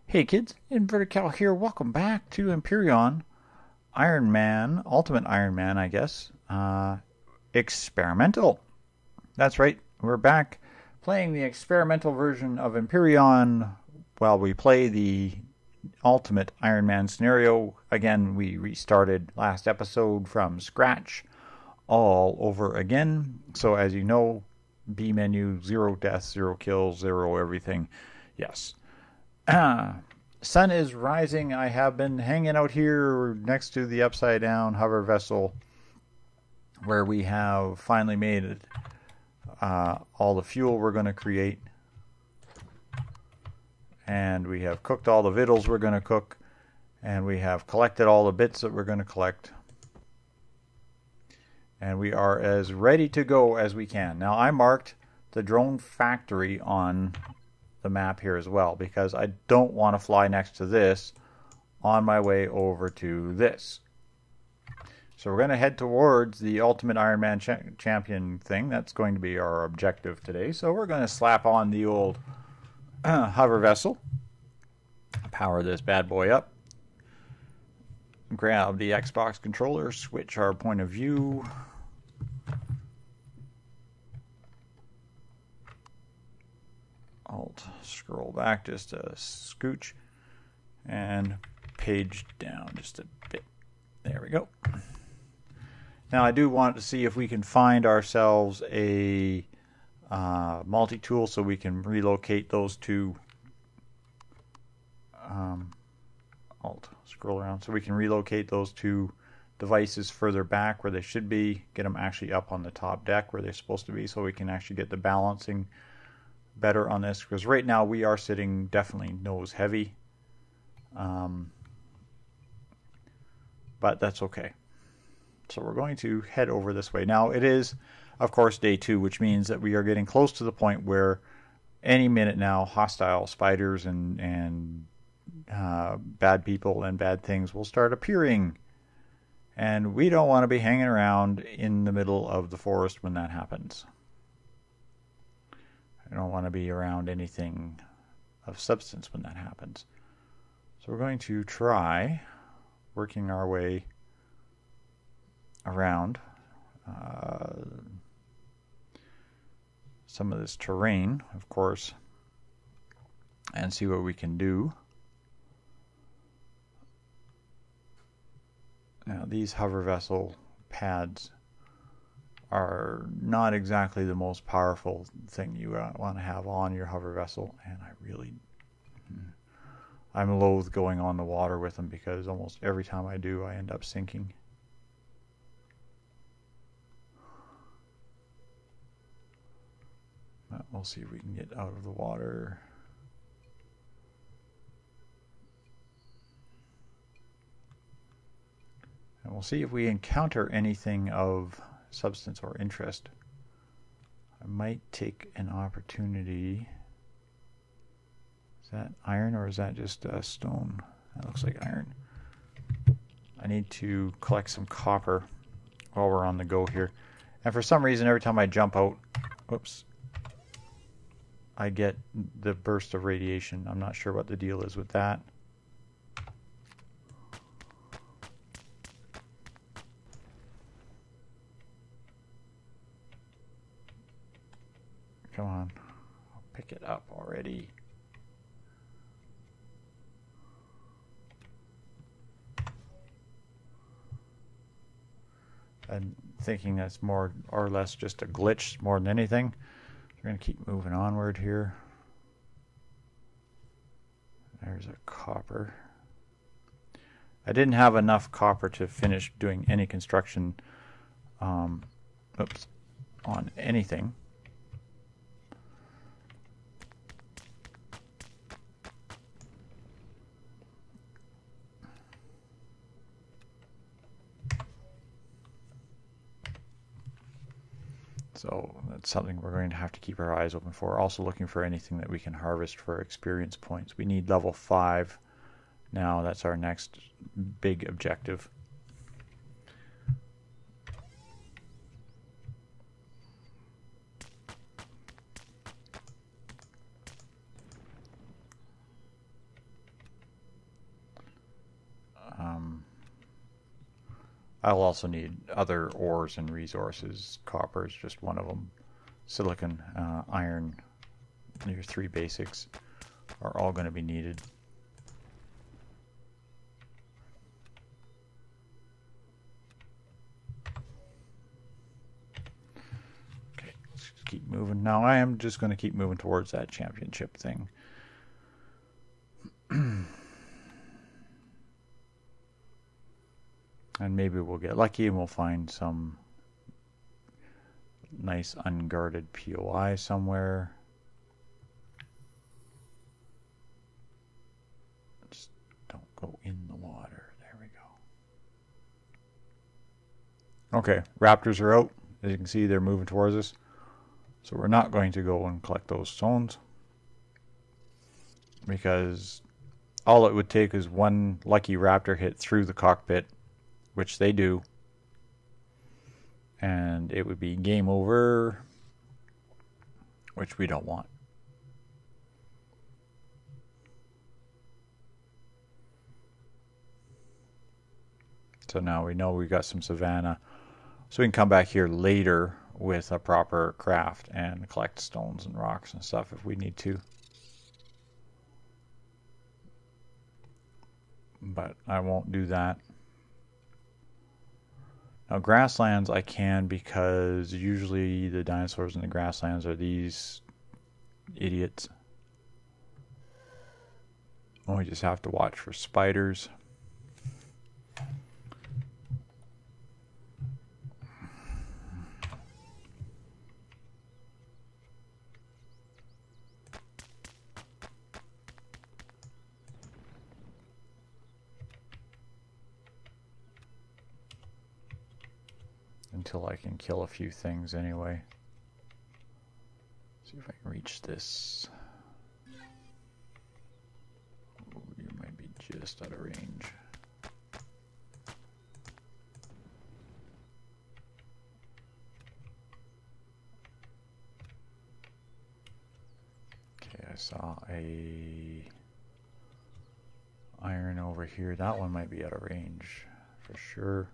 Hey kids, Inverted Cow here. Welcome back to Empyrion, Ironman, Ultimate Ironman, I guess. Experimental. That's right, we're back playing the experimental version of Empyrion while we play the Ultimate Ironman scenario. Again, we restarted last episode from scratch all over again. So as you know, B menu, 0 deaths, 0 kills, 0 everything. Yes. Sun is rising. I have been hanging out here next to the upside down hover vessel where we have finally made it, all the fuel we're going to create, and we have cooked all the victuals we're going to cook, and we have collected all the bits that we're going to collect, and we are as ready to go as we can. Now I marked the drone factory on the map here as well because I don't want to fly next to this on my way over to this. So we're going to head towards the Ultimate Ironman Champion thing. That's going to be our objective today. So we're going to slap on the old hover vessel, power this bad boy up, grab the Xbox controller, switch our point of view, Alt, scroll back just a scooch, and page down just a bit. There we go. Now I do want to see if we can find ourselves a multi-tool so we can relocate those two. Alt, scroll around so we can relocate those two devices further back where they should be, get them actually up on the top deck where they're supposed to be so we can actually get the balancing better on this, because right now we are sitting definitely nose heavy, but that's okay. So we're going to head over this way. Now it is of course day 2, which means that we are getting close to the point where any minute now hostile spiders and bad people and bad things will start appearing, and we don't want to be hanging around in the middle of the forest when that happens. I don't want to be around anything of substance when that happens. So we're going to try working our way around some of this terrain, of course, and see what we can do. Now these hover vessel pads are not exactly the most powerful thing you want to have on your hover vessel, and I'm loath going on the water with them because almost every time I do I end up sinking. But we'll see if we can get out of the water. And we'll see if we encounter anything of substance or interest. I might take an opportunity. Is that iron or is that just stone? That looks like iron. I need to collect some copper while we're on the go here. And for some reason, every time I jump out, whoops, I get the burst of radiation. I'm not sure what the deal is with that. Come on, I'll pick it up already. I'm thinking that's more or less just a glitch more than anything. We're going to keep moving onward here. There's a copper. I didn't have enough copper to finish doing any construction on anything. So that's something we're going to have to keep our eyes open for. Also looking for anything that we can harvest for experience points. We need level 5 now. That's our next big objective. I'll also need other ores and resources. Copper is just one of them. Silicon, iron, your three basics are all going to be needed. Okay, let's keep moving. Now I am just going to keep moving towards that championship thing. And maybe we'll get lucky and we'll find some nice unguarded POI somewhere. Just don't go in the water. There we go. Okay, raptors are out. As you can see, they're moving towards us. So we're not going to go and collect those stones, because all it would take is one lucky raptor hit through the cockpit, which they do, and it would be game over, which we don't want. So now we know we got some savanna, so we can come back here later with a proper craft and collect stones and rocks and stuff if we need to. But I won't do that. Now grasslands I can, because usually the dinosaurs in the grasslands are these idiots. Oh, we just have to watch for spiders. Until I can kill a few things anyway. See if I can reach this. Ooh, you might be just out of range. Okay, I saw a iron over here. That one might be out of range for sure.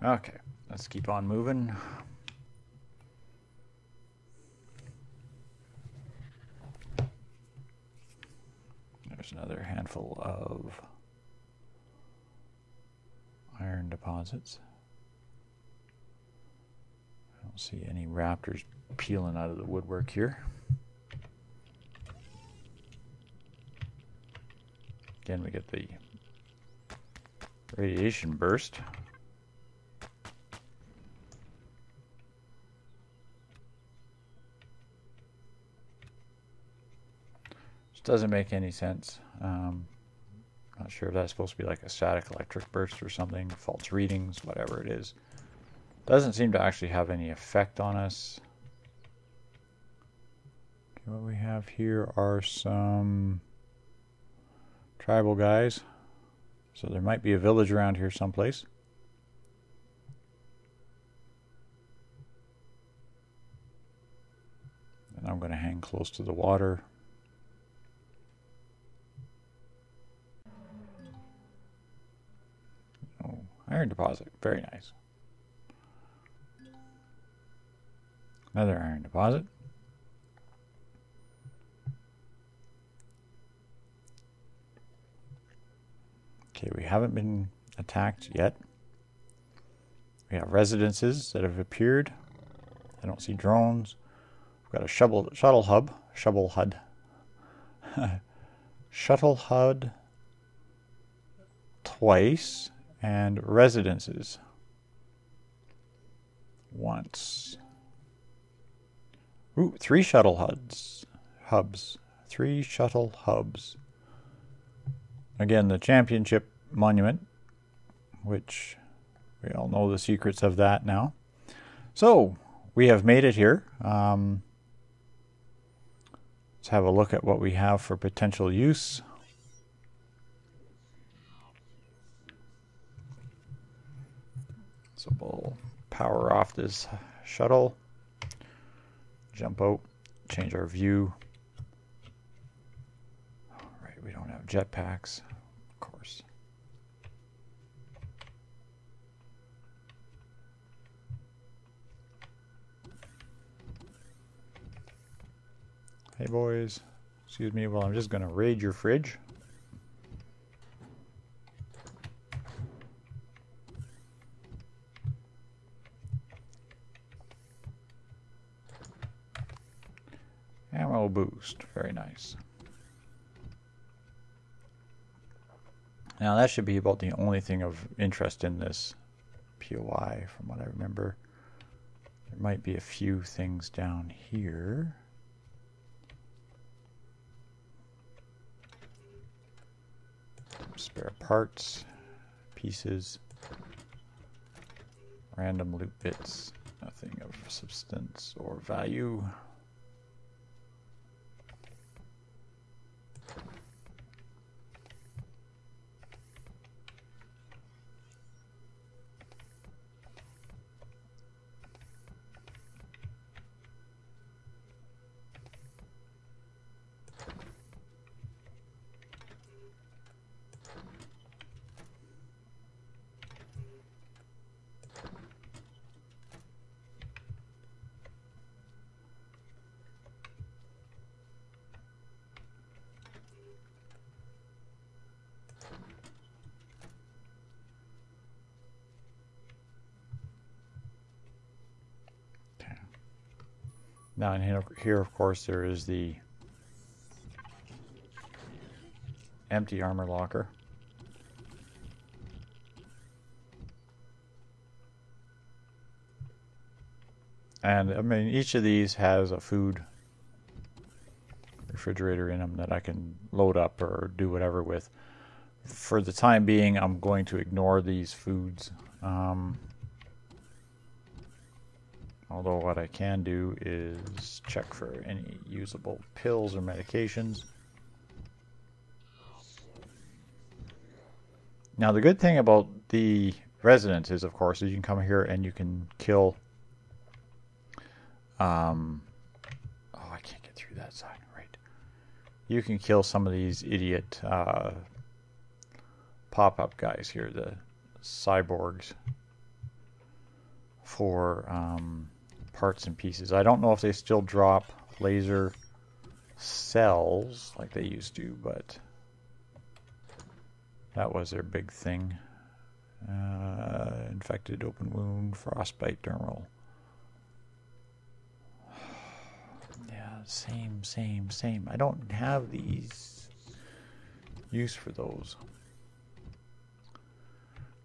Okay, let's keep on moving. There's another handful of iron deposits. I don't see any raptors peeling out of the woodwork here. Again, we get the radiation burst. Doesn't make any sense. Not sure if that's supposed to be like a static electric burst or something, false readings, whatever it is. Doesn't seem to actually have any effect on us. Okay, what we have here are some tribal guys. So there might be a village around here someplace. And I'm going to hang close to the water. Iron deposit, very nice. Another iron deposit. Okay, we haven't been attacked yet. We have residences that have appeared. I don't see drones. We've got a shuttle HUD. Shuttle HUD twice. And residences once. Ooh, 3 shuttle hubs. 3 shuttle hubs. Again, the championship monument, which we all know the secrets of that now. So we have made it here. Let's have a look at what we have for potential use. So we'll power off this shuttle, jump out, change our view, jetpacks, of course. Hey boys, excuse me while I'm just going to raid your fridge. Ammo boost, very nice. Now that should be about the only thing of interest in this POI from what I remember. There might be a few things down here. Spare parts, pieces, random loot bits, nothing of substance or value. Now in here, of course, there is the empty armor locker. And I mean, each of these has a food refrigerator in them that I can load up or do whatever with. For the time being, I'm going to ignore these foods. Although what I can do is check for any usable pills or medications. Now the good thing about the residence is, of course, is you can come here and you can kill... oh, I can't get through that side. Right. You can kill some of these idiot pop-up guys here, the cyborgs, for... parts and pieces. I don't know if they still drop laser cells like they used to, but that was their big thing. Infected, open wound, frostbite, dermal. Yeah, same. I don't have these use for those.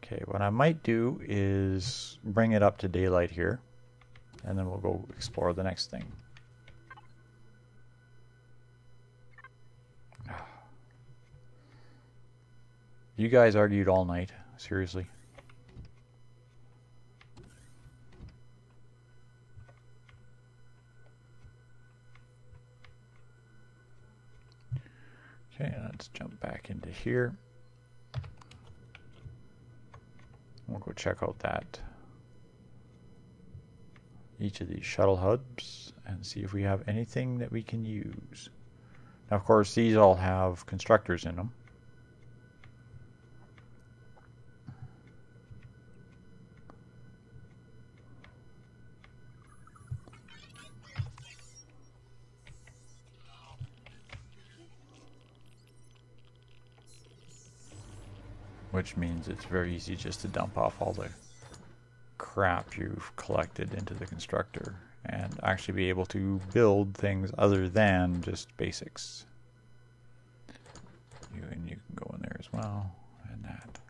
Okay, what I might do is bring it up to daylight here. And then we'll go explore the next thing. You guys argued all night, seriously. Okay, let's jump back into here. We'll go check out that. Each of these shuttle hubs and see if we have anything that we can use. Now, of course, these all have constructors in them. Which means it's very easy just to dump off all the crap you've collected into the constructor and actually be able to build things other than just basics. And you can go in there as well, and that.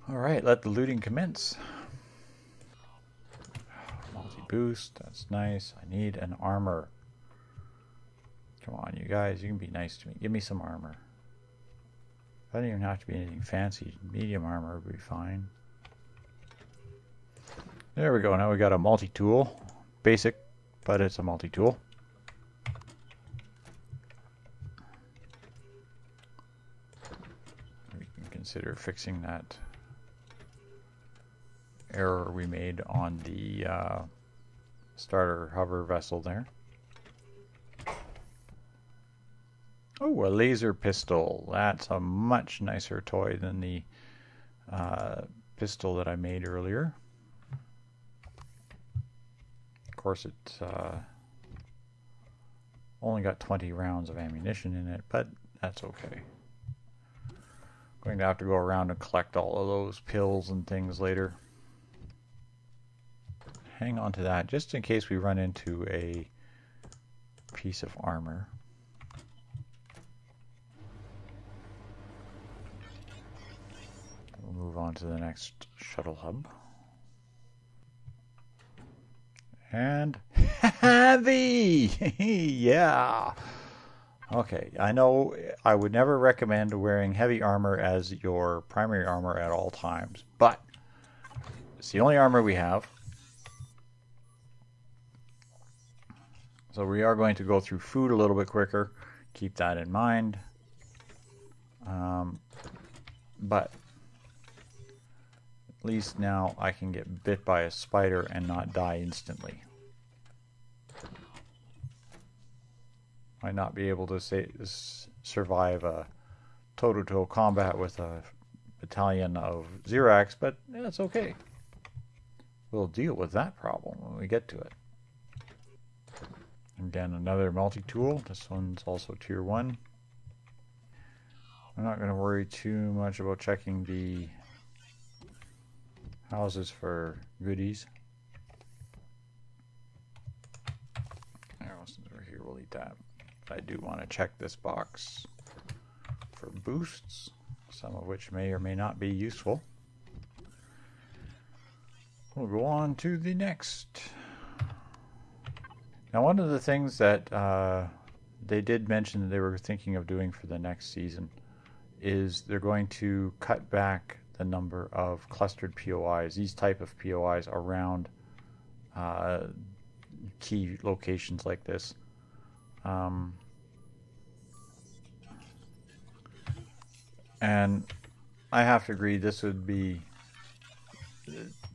Alright, let the looting commence. Multi-boost, that's nice. I need an armor. Come on, you guys, you can be nice to me. Give me some armor. Doesn't even have to be anything fancy. Medium armor would be fine. There we go. Now we got a multi-tool. Basic, but it's a multi-tool. We can consider fixing that error we made on the starter hover vessel there. Oh, a laser pistol. That's a much nicer toy than the pistol that I made earlier. Of course, it only got 20 rounds of ammunition in it, but that's okay. Going to have to go around and collect all of those pills and things later. Hang on to that just in case we run into a piece of armor. We'll move on to the next shuttle hub. And heavy! Yeah! Okay, I know I would never recommend wearing heavy armor as your primary armor at all times, but it's the only armor we have. So we are going to go through food a little bit quicker. Keep that in mind. But at least now I can get bit by a spider and not die instantly. Might not be able to survive a toe-to-toe combat with a battalion of Xerax, but that's okay. We'll deal with that problem when we get to it. Again, another multi-tool. This one's also tier 1. I'm not going to worry too much about checking the houses for goodies. Since we're here, we'll eat that. I do want to check this box for boosts, some of which may or may not be useful. We'll go on to the next. Now, one of the things that they did mention that they were thinking of doing for the next season is they're going to cut back the number of clustered POIs, these type of POIs around key locations like this. And I have to agree, this would be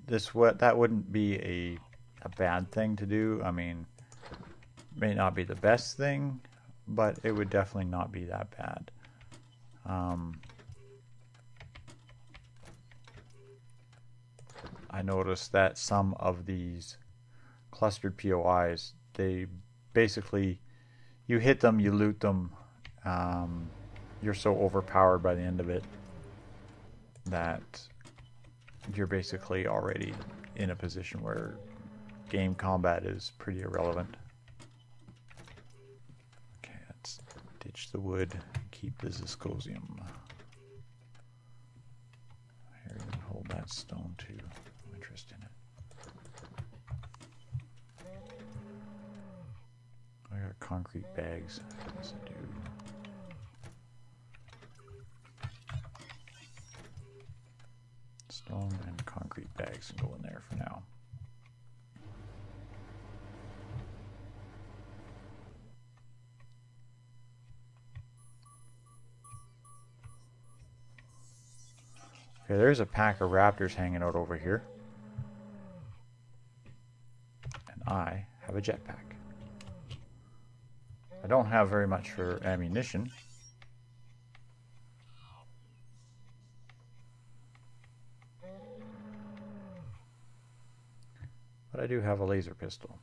that wouldn't be a bad thing to do. I mean, may not be the best thing, but it would definitely not be that bad. I noticed that some of these clustered POIs, they basically, you hit them, you loot them, you're so overpowered by the end of it that you're basically already in a position where game combat is pretty irrelevant. Okay, let's ditch the wood, keep the Ziscosium. Here, you can hold that stone too. No interest in it. I got concrete bags. What does it do? Stone and concrete bags can go in there for now. Okay, there's a pack of raptors hanging out over here. And I have a jetpack. I don't have very much for ammunition. But I do have a laser pistol.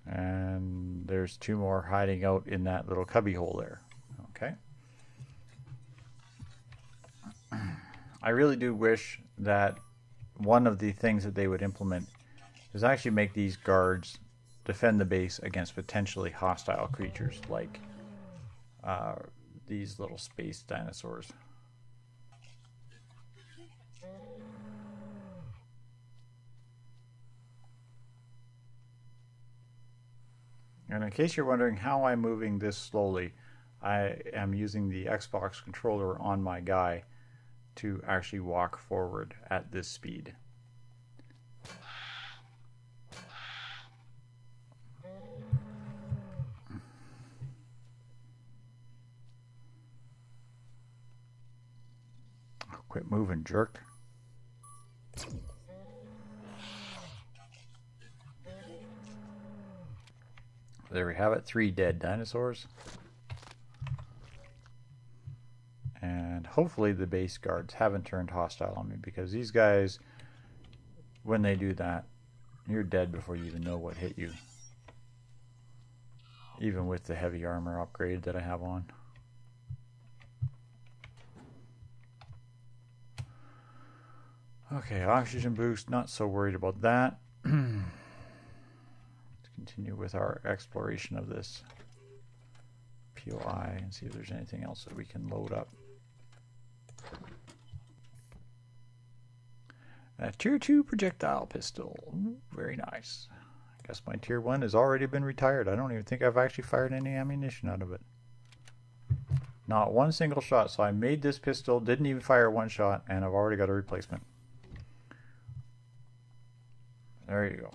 And there's two more hiding out in that little cubby hole there. Okay. I really do wish that one of the things that they would implement is actually make these guards defend the base against potentially hostile creatures like these little space dinosaurs. And in case you're wondering how I'm moving this slowly, I am using the Xbox controller on my guy to actually walk forward at this speed. Quit moving, jerk. There we have it, 3 dead dinosaurs. And hopefully the base guards haven't turned hostile on me, because these guys, when they do that, you're dead before you even know what hit you. Even with the heavy armor upgrade that I have on. Okay, oxygen boost, not so worried about that. Let's continue with our exploration of this POI and see if there's anything else that we can load up. A tier 2 projectile pistol. Very nice. I guess my tier 1 has already been retired. I don't even think I've actually fired any ammunition out of it. Not one single shot. So I made this pistol, didn't even fire one shot, and I've already got a replacement. There you go.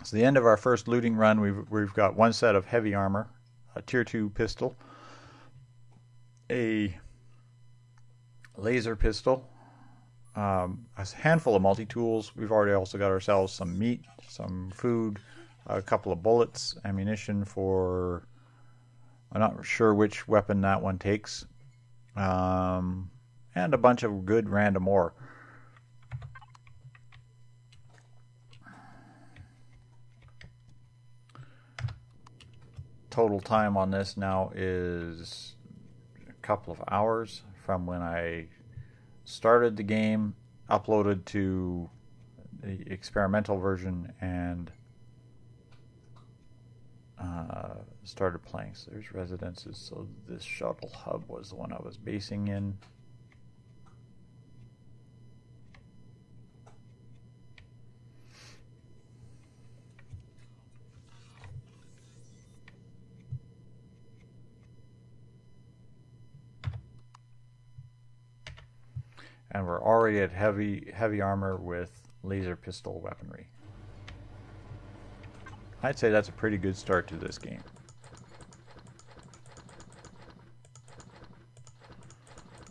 So the end of our first looting run, we've got one set of heavy armor, a tier 2 pistol, a laser pistol, a handful of multi-tools. We've already also got ourselves some meat, some food, a couple of bullets, ammunition for, I'm not sure which weapon that one takes, and a bunch of good random ore. Total time on this now is a couple of hours from when I started the game, uploaded to the experimental version, and started playing. So there's residences. So this shuttle hub was the one I was basing in. And we're already at heavy armor with laser pistol weaponry. I'd say that's a pretty good start to this game.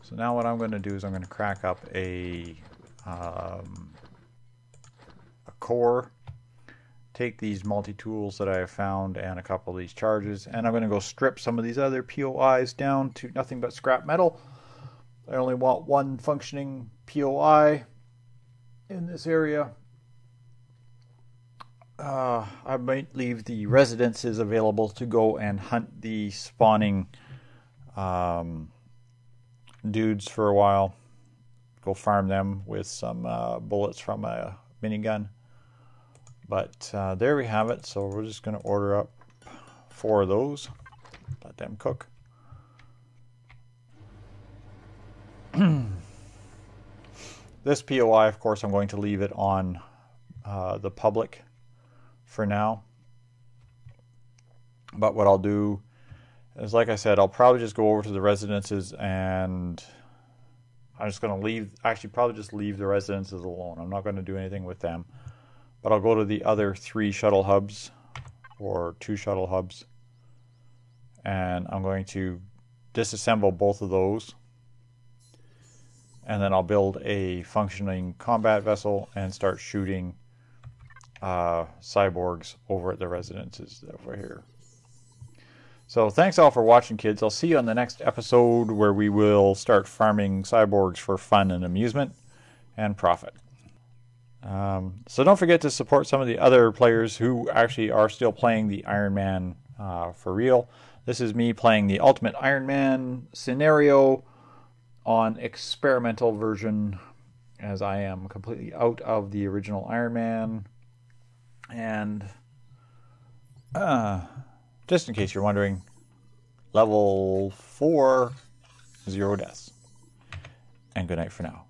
So now what I'm going to do is I'm going to crack up a core, take these multi-tools that I have found and a couple of these charges, and I'm going to go strip some of these other POIs down to nothing but scrap metal. I only want one functioning POI in this area. I might leave the residences available to go and hunt the spawning dudes for a while. Go farm them with some bullets from a minigun. But there we have it. So we're just going to order up 4 of those. Let them cook. This POI, of course, I'm going to leave it on the public for now. But what I'll do is, like I said, I'll probably just go over to the residences, and I'm just going to leave, actually probably just leave the residences alone. I'm not going to do anything with them. But I'll go to the other 3 shuttle hubs, or 2 shuttle hubs, and I'm going to disassemble both of those. And then I'll build a functioning combat vessel and start shooting cyborgs over at the residences over here. So thanks all for watching, kids. I'll see you on the next episode, where we will start farming cyborgs for fun and amusement and profit. So don't forget to support some of the other players who actually are still playing the Ironman for real. This is me playing the Ultimate Ironman scenario on experimental version, as I am completely out of the original Ironman. And just in case you're wondering, level 4, 0 deaths. And good night for now.